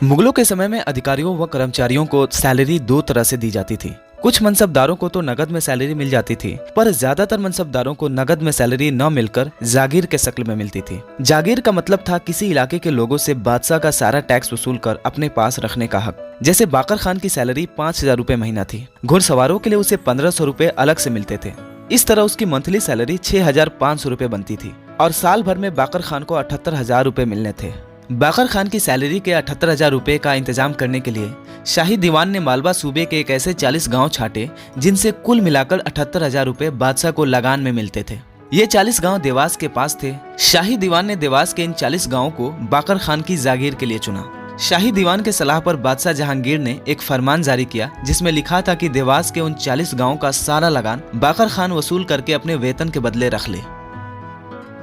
मुगलों के समय में अधिकारियों व कर्मचारियों को सैलरी दो तरह से दी जाती थी। कुछ मनसबदारों को तो नकद में सैलरी मिल जाती थी, पर ज्यादातर मनसबदारों को नकद में सैलरी न मिलकर जागीर के शक्ल में मिलती थी। जागीर का मतलब था किसी इलाके के लोगों से बादशाह का सारा टैक्स वसूल कर अपने पास रखने का हक। जैसे बाकर खान की सैलरी 5,000 रुपए महीना थी, घुड़सवारों के लिए उसे 1,500 रुपए अलग से मिलते थे। इस तरह उसकी मंथली सैलरी 6,500 रुपए बनती थी और साल भर में बाकर खान को 78,000 रुपए मिलने थे। बाकर खान की सैलरी के 78,000 रुपए का इंतजाम करने के लिए शाही दीवान ने मालवा सूबे के एक ऐसे 40 गांव छाटे जिनसे कुल मिलाकर 78,000 रुपए बादशाह को लगान में मिलते थे। ये 40 गांव देवास के पास थे। शाही दीवान ने देवास के इन 40 गांवों को बाकर खान की जागीर के लिए चुना। शाही दीवान के सलाह पर बादशाह जहांगीर ने एक फरमान जारी किया जिसमें लिखा था कि देवास के उन 40 गांवों का सारा लगान बाकर खान वसूल करके अपने वेतन के बदले रख ले।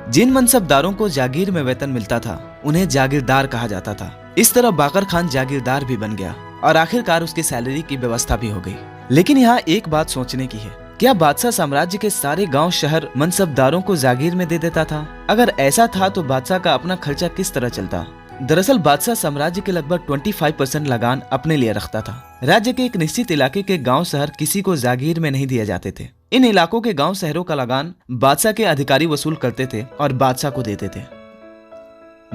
जिन मनसबदारों को जागीर में वेतन मिलता था उन्हें जागीरदार कहा जाता था। इस तरह बाकर खान जागीरदार भी बन गया और आखिरकार उसकी सैलरी की व्यवस्था भी हो गई। लेकिन यहाँ एक बात सोचने की है, क्या बादशाह साम्राज्य के सारे गांव शहर मनसबदारों को जागीर में दे देता था? अगर ऐसा था तो बादशाह का अपना खर्चा किस तरह चलता? दरअसल बादशाह साम्राज्य के लगभग 25% लगान अपने लिए रखता था। राज्य के एक निश्चित इलाके के गांव शहर किसी को जागीर में नहीं दिए जाते थे। इन इलाकों के गांव शहरों का लगान बादशाह के अधिकारी वसूल करते थे और बादशाह को देते थे।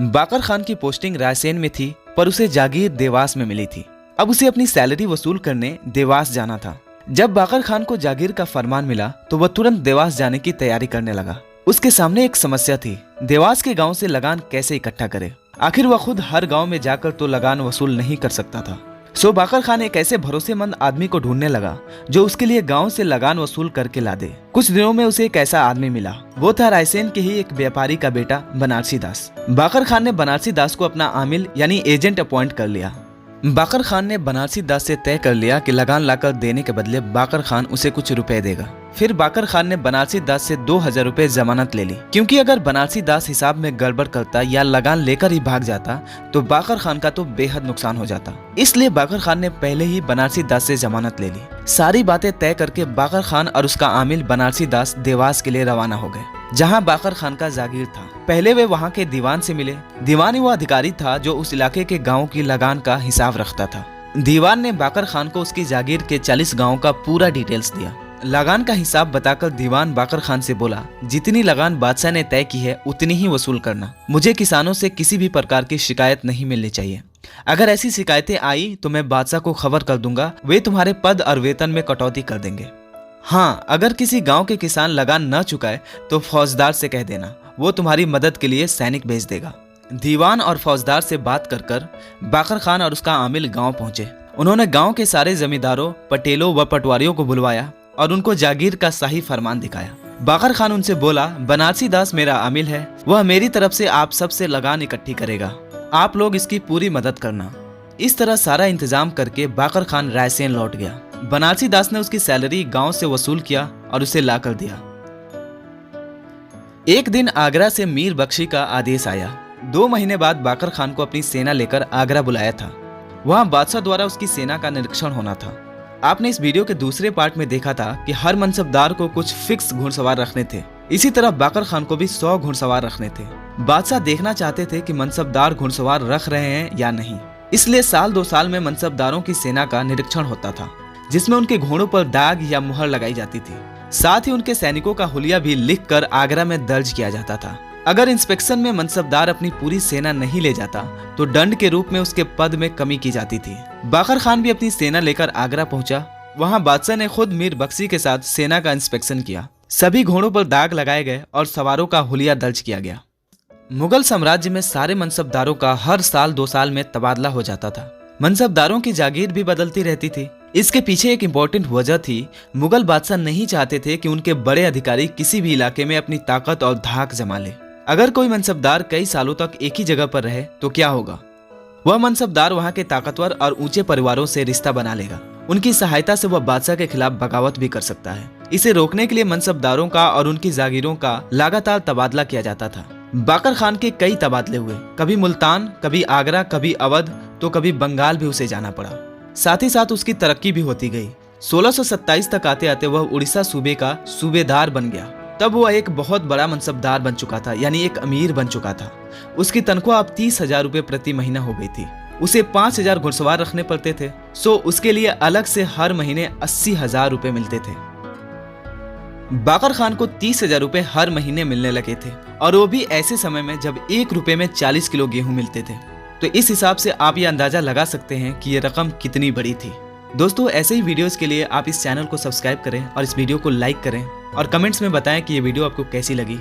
बाकर खान की पोस्टिंग रायसेन में थी, पर उसे जागीर देवास में मिली थी। अब उसे अपनी सैलरी वसूल करने देवास जाना था। जब बाकर खान को जागीर का फरमान मिला तो वह तुरंत देवास जाने की तैयारी करने लगा। उसके सामने एक समस्या थी, देवास के गांव से लगान कैसे इकट्ठा करे। आखिर वह खुद हर गांव में जाकर तो लगान वसूल नहीं कर सकता था। सो बाकर खान एक ऐसे भरोसेमंद आदमी को ढूंढने लगा जो उसके लिए गांव से लगान वसूल करके ला दे। कुछ दिनों में उसे एक ऐसा आदमी मिला। वो था रायसेन के ही एक व्यापारी का बेटा बनारसी दास। बाकर खान ने बनारसी दास को अपना आमिल यानी एजेंट अपॉइंट कर लिया। बाकर खान ने बनारसी दास से तय कर लिया कि लगान लाकर देने के बदले बाकर खान उसे कुछ रुपए देगा। फिर बाकर खान ने बनारसी दास से 2,000 रुपए जमानत ले ली, क्योंकि अगर बनारसी दास हिसाब में गड़बड़ करता या लगान लेकर ही भाग जाता तो बाकर खान का तो बेहद नुकसान हो जाता। इसलिए बाकर खान ने पहले ही बनारसी दास से जमानत ले ली। सारी बातें तय करके बाकर खान और उसका आमिल बनारसी दास देवास के लिए रवाना हो गए, जहाँ बाकर खान का जागीर था। पहले वे वहाँ के दीवान से मिले। दीवान ही वो अधिकारी था जो उस इलाके के गाँव की लगान का हिसाब रखता था। दीवान ने बाकर खान को उसकी जागीर के 40 गाँव का पूरा डिटेल्स दिया। लगान का हिसाब बताकर दीवान बाकर खान से बोला, जितनी लगान बादशाह ने तय की है उतनी ही वसूल करना। मुझे किसानों से किसी भी प्रकार की शिकायत नहीं मिलनी चाहिए। अगर ऐसी शिकायतें आई तो मैं बादशाह को खबर कर दूंगा, वे तुम्हारे पद और वेतन में कटौती कर देंगे। हाँ, अगर किसी गांव के किसान लगान न चुकाए तो फौजदार से कह देना, वो तुम्हारी मदद के लिए सैनिक भेज देगा। दीवान और फौजदार से बात कर बाकर खान और उसका आमिल गाँव पहुंचे। उन्होंने गाँव के सारे जमींदारों, पटेलों व पटवारियों को बुलवाया और उनको जागीर का सही फरमान दिखाया। बाकर खान उनसे बोला, बनारसी दास मेरा आमिल है, वह मेरी तरफ से आप सबसे लगान इकट्ठी करेगा, आप लोग इसकी पूरी मदद करना। इस तरह सारा इंतजाम करके बाकर खान रायसेन लौट गया। बनारसी दास ने उसकी सैलरी गांव से वसूल किया और उसे ला कर दिया। एक दिन आगरा से मीर बख्शी का आदेश आया। 2 महीने बाद बाकर खान को अपनी सेना लेकर आगरा बुलाया था। वहां बादशाह द्वारा उसकी सेना का निरीक्षण होना था। आपने इस वीडियो के दूसरे पार्ट में देखा था कि हर मनसबदार को कुछ फिक्स घुड़सवार रखने थे। इसी तरह बाकर खान को भी 100 घुड़सवार रखने थे। बादशाह देखना चाहते थे कि मनसबदार घुड़सवार रख रहे हैं या नहीं। इसलिए साल 2 साल में मनसबदारों की सेना का निरीक्षण होता था, जिसमें उनके घोड़ों पर दाग या मुहर लगाई जाती थी। साथ ही उनके सैनिकों का हुलिया भी लिखकर आगरा में दर्ज किया जाता था। अगर इंस्पेक्शन में मनसबदार अपनी पूरी सेना नहीं ले जाता तो दंड के रूप में उसके पद में कमी की जाती थी। बाकर खान भी अपनी सेना लेकर आगरा पहुंचा। वहां बादशाह ने खुद मीर बख्शी के साथ सेना का इंस्पेक्शन किया। सभी घोड़ों पर दाग लगाए गए और सवारों का हुलिया दर्ज किया गया। मुगल साम्राज्य में सारे मनसबदारों का हर साल 2 साल में तबादला हो जाता था। मनसबदारों की जागीर भी बदलती रहती थी। इसके पीछे एक इम्पोर्टेंट वजह थी, मुगल बादशाह नहीं चाहते थे कि उनके बड़े अधिकारी किसी भी इलाके में अपनी ताकत और धाक जमा ले। अगर कोई मनसबदार कई सालों तक एक ही जगह पर रहे तो क्या होगा? वह मनसबदार वहां के ताकतवर और ऊंचे परिवारों से रिश्ता बना लेगा। उनकी सहायता से वह बादशाह के खिलाफ बगावत भी कर सकता है। इसे रोकने के लिए मनसबदारों का और उनकी जागीरों का लगातार तबादला किया जाता था। बाकर खान के कई तबादले हुए, कभी मुल्तान, कभी आगरा, कभी अवध, तो कभी बंगाल भी उसे जाना पड़ा। साथ ही साथ उसकी तरक्की भी होती गई। 1627 तक आते आते वह उड़ीसा सूबे का सूबेदार बन गया। तब वह एक बहुत बड़ा मनसबदार बन चुका था, यानी एक अमीर बन चुका था। उसकी तनख्वाह अब 30,000 रुपए प्रति महीना हो गई थी। उसे 5,000 घुड़सवार रखने पड़ते थे, सो उसके लिए अलग से हर महीने 80,000 रुपए मिलते थे। बाकर खान को 30,000 रुपए हर महीने मिलने लगे थे, और वो भी ऐसे समय में जब 1 रुपए में 40 किलो गेहूं मिलते थे। तो इस हिसाब से आप ये अंदाजा लगा सकते हैं कि ये रकम कितनी बड़ी थी। दोस्तों, ऐसे ही वीडियोस के लिए आप इस चैनल को सब्सक्राइब करें और इस वीडियो को लाइक करें और कमेंट्स में बताएं कि ये वीडियो आपको कैसी लगी।